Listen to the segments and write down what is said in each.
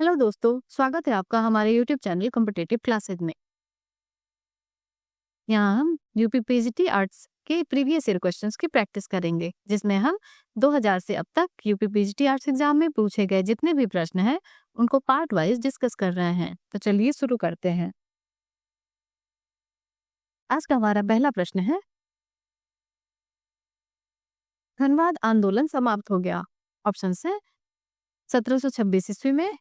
Hello दोस्तों, स्वागत है आपका हमारे यूट्यूब चैनल कॉम्पिटिटिव क्लासेज में। यहाँ हम यूपी पीजीटी आर्ट्स के प्रीवियस ईयर क्वेश्चंस की प्रैक्टिस करेंगे, जिसमें हम 2000 से अब तक यूपी पीजीटी आर्ट्स एग्जाम में पूछे गए जितने भी प्रश्न हैं उनको पार्ट वाइज डिस्कस कर रहे हैं। तो चलिए शुरू करते हैं। आज का हमारा पहला प्रश्न है, धनवाद आंदोलन समाप्त हो गया। ऑप्शन है 1726 ईस्वी में,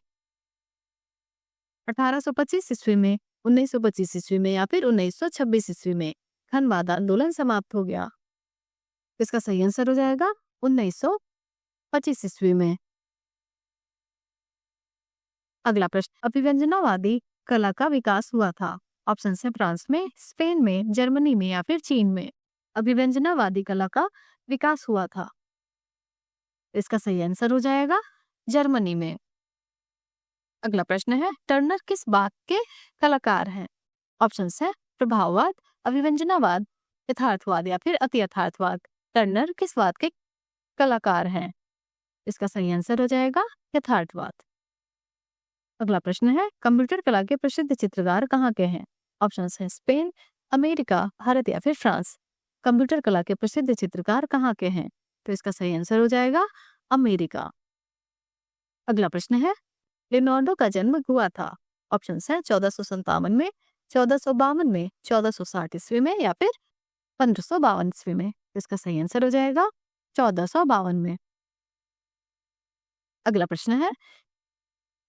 1825 ईस्वी में, 1925 ईस्वी में या फिर 1926 ईस्वी में धनवाद आंदोलन समाप्त हो गया। इसका सही आंसर हो जाएगा 1925 ईस्वी में। अगला प्रश्न, अभिव्यंजनावादी कला का विकास हुआ था। ऑप्शन है फ्रांस में, स्पेन में, जर्मनी में या फिर चीन में अभिव्यंजनावादी कला का विकास हुआ था। इसका सही आंसर हो जाएगा जर्मनी में। अगला प्रश्न है, टर्नर किस बात के कलाकार हैं। ऑप्शन है प्रभाववाद, अभिव्यंजनावाद, यथार्थवाद या फिर अति यथार्थवाद। टर्नर किस बात के कलाकार हैं। इसका सही आंसर हो जाएगा यथार्थवाद। अगला प्रश्न है, कंप्यूटर कला के प्रसिद्ध चित्रकार कहाँ के हैं। ऑप्शन है स्पेन, अमेरिका, भारत या फिर फ्रांस। कंप्यूटर कला के प्रसिद्ध चित्रकार कहाँ के हैं। तो इसका सही आंसर हो जाएगा अमेरिका। अगला प्रश्न है, लियोनार्डो का जन्म हुआ था। ऑप्शन है 1457 में, 1452 में, 1460 ईस्वी में या फिर 1552 ईस्वी में। इसका सही आंसर हो जाएगा 1452 में। अगला प्रश्न है,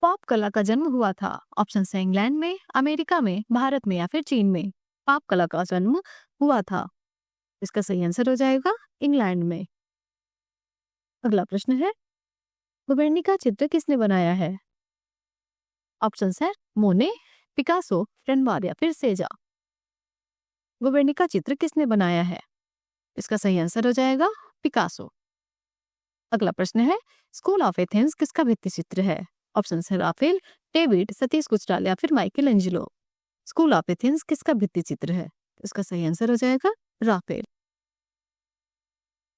पॉप कला का जन्म हुआ था। ऑप्शन है इंग्लैंड में, अमेरिका में, भारत में या फिर चीन में पॉप कला का जन्म हुआ था। इसका सही आंसर हो जाएगा इंग्लैंड में। अगला प्रश्न है, गुबेर्निका चित्र किसने बनाया है। ऑप्शन है मोने, पिकासो, रेनवार या फिर सेजा। गुबेर्निका चित्र किसने बनाया है। इसका सही आंसर हो जाएगा पिकासो। अगला प्रश्न है, स्कूल ऑफ एथेंस किसका भित्ति चित्र है। ऑप्शन है राफेल, डेविड, सतीश गुजराल या फिर Michael Angelo. School of Athens किसका भित्ति चित्र है। इसका सही आंसर हो जाएगा राफेल।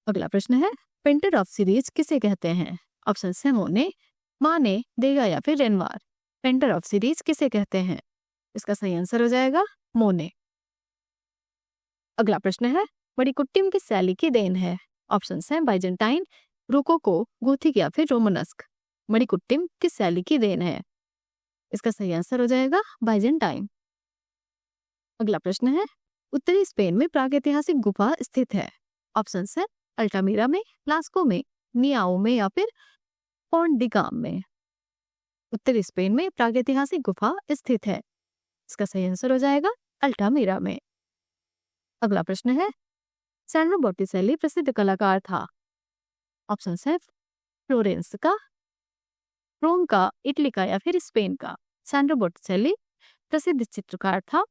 अगला प्रश्न है, पेंटर ऑफ सीरीज किसे कहते हैं। ऑप्शन है मोने, माने, देगा या फिर रेनवार। पेंटर ऑफ सीरीज किसे कहते हैं। इसका सही आंसर हो जाएगा मोने। अगला प्रश्न है, मणिकुट्टिम किस शैली की देन है। ऑप्शन है बाइजेंटाइन, रोकोको, गोथिक या फिर रोमनस्क। मणिकुट्टिम किस शैली की देन है। इसका सही आंसर हो जाएगा बाइजेंटाइन। अगला प्रश्न है, उत्तरी स्पेन में प्रागैतिहासिक गुफा स्थित है। ऑप्शन है अल्टामीरा में, लास्को में, नियाओ में या फिर पोंडिगाम में। उत्तरी स्पेन में प्रागैतिहासिक गुफा स्थित है। इसका सही आंसर हो जाएगा अल्टामीरा में। अगला प्रश्न है, सैंड्रो बॉटिसेली प्रसिद्ध कलाकार था। ऑप्शन है फ्लोरेंस का, रोम का, इटली का या फिर स्पेन का। सैंड्रो बॉटिसेली प्रसिद्ध चित्रकार था।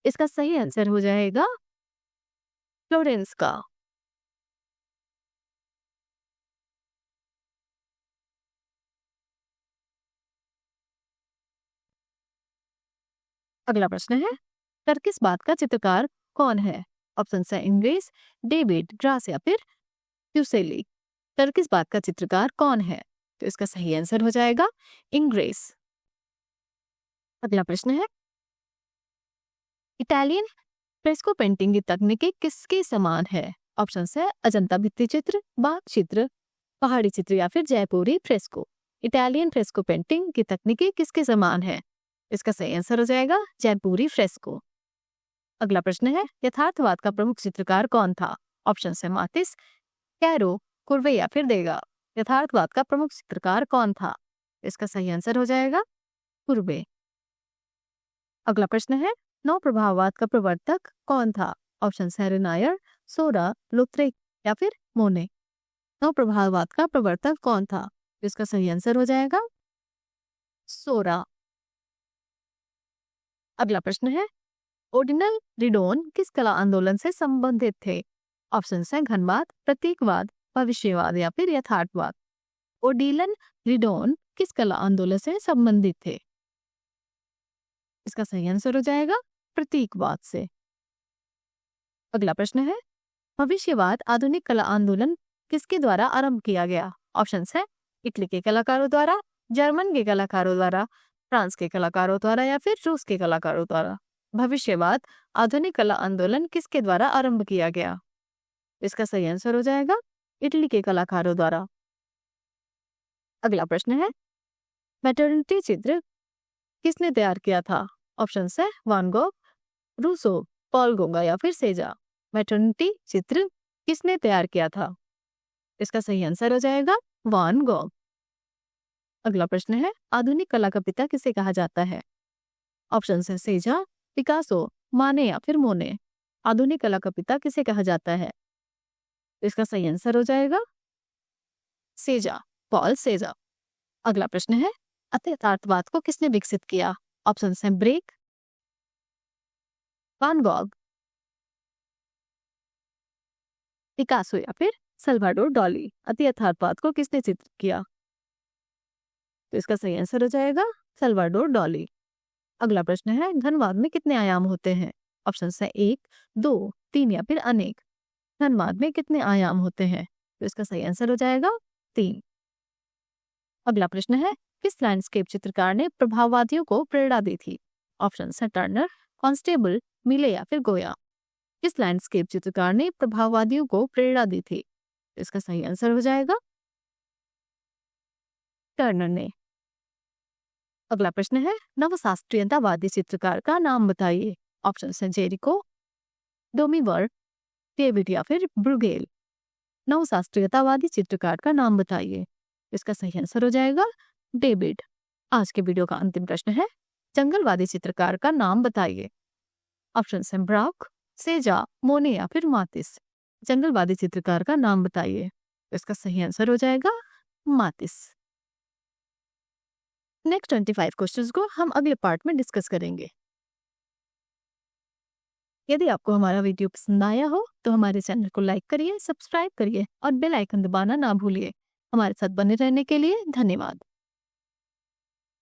इसका सही आंसर हो जाएगा फ्लोरेंस का। अगला प्रश्न है, टर्किस बात का चित्रकार कौन है। ऑप्शन है इंग्रेस, डेविड, ग्रास या फिर ट्यूसेली। टर्किस बात का चित्रकार कौन है। तो इसका सही आंसर हो जाएगा इंग्रेस। अगला प्रश्न है, इटालियन फ्रेस्को पेंटिंग की तकनीकी किसके समान है। ऑप्शन है अजंता भित्ति चित्र, बाग चित्र, पहाड़ी चित्र या फिर जयपुरी फ्रेस्को। इटालियन फ्रेस्को पेंटिंग की तकनीकी किसके समान है। इसका सही आंसर हो जाएगा जयपुरी फ्रेस्को। अगला प्रश्न है, यथार्थवाद का प्रमुख चित्रकार कौन था। ऑप्शन है मातिस, कैरो, कुर्वे या फिर देगा। यथार्थवाद का प्रमुख चित्रकार कौन था। इसका सही आंसर हो जाएगा कुर्वे। अगला प्रश्न है, नौ प्रभाववाद का प्रवर्तक कौन था। ऑप्शन है रेनायर, सोरा, लुत्रेक या फिर मोने। नौ प्रभाववाद का प्रवर्तक कौन था। इसका सही आंसर हो जाएगा सोरा। अगला प्रश्न है, ऑर्डिनल रिडोन किस कला आंदोलन से संबंधित थे। ऑप्शन है घनवाद, प्रतीकवाद, भविष्यवाद या फिर यथार्थवाद। ओडिलन रिडोन किस कला आंदोलन से संबंधित थे। इसका सही आंसर हो जाएगा प्रतीकवाद से। अगला प्रश्न है, भविष्यवाद आधुनिक कला आंदोलन किसके द्वारा आरंभ किया गया। ऑप्शन है इटली के कलाकारों द्वारा, जर्मन के कलाकारों द्वारा, फ्रांस के कलाकारों द्वारा या फिर रूस के कलाकारों द्वारा? भविष्यवाद आधुनिक कला आंदोलन किसके द्वारा आरंभ किया गया? इसका सही आंसर हो जाएगा इटली के कलाकारों द्वारा। अगला प्रश्न है, मैटरनिटी चित्र किसने तैयार किया था? ऑप्शन है वान गॉग, रूसो, पॉल गोगा या फिर सेजा। मैटरनिटी चित्र किसने तैयार किया था? इसका सही आंसर हो जाएगा वान गॉग। अगला प्रश्न है, आधुनिक कला का पिता किसे कहा जाता है? ऑप्शन है सेजा, पिकासो, माने या फिर मोने। आधुनिक कला का पिता किसे कहा जाता है? इसका सही आंसर हो जाएगा सेजा, पॉल सेजा। अगला प्रश्न है, अति यथार्थवाद को किसने विकसित किया? ऑप्शन है ब्रेक, वान गॉग, पिकासो या फिर सल्वाडोर डॉली। अति यथार्थवाद को किसने चित्रित किया? तो इसका सही आंसर हो जाएगा सल्वाडोर डॉली। अगला प्रश्न है, घनवाद में कितने आयाम होते हैं? ऑप्शन है 1, 2, 3 या फिर अनेक। घनवाद में कितने आयाम होते हैं? तो इसका सही आंसर हो जाएगा 3। अगला प्रश्न है, किस लैंडस्केप चित्रकार ने प्रभाववादियों को प्रेरणा दी थी? ऑप्शन है टर्नर, कॉन्स्टेबल, मिले या फिर गोया। किस लैंडस्केप चित्रकार ने प्रभाववादियों को प्रेरणा दी थी? तो इसका सही आंसर हो जाएगा टर्नर ने। अगला प्रश्न है, नवशास्त्रीयतावादी चित्रकार का नाम बताइए। ऑप्शन है जेरिको, डोमीवर, डेविड या फिर ब्रुगेल। नवशास्त्रीयतावादी चित्रकार का नाम बताइए। इसका सही आंसर हो जाएगा डेविड। आज के वीडियो का अंतिम प्रश्न है, जंगलवादी चित्रकार का नाम बताइए। ऑप्शन है ब्राक, सेजा, मोने या फिर मातिस। जंगलवादी चित्रकार का नाम बताइए। इसका सही आंसर हो जाएगा मातिस। नेक्स्ट 25 क्वेश्चंस को हम अगले पार्ट में डिस्कस करेंगे। यदि आपको हमारा वीडियो पसंद आया हो तो हमारे चैनल को लाइक करिए, सब्सक्राइब करिए और बेल आइकन दबाना ना भूलिए। हमारे साथ बने रहने के लिए धन्यवाद।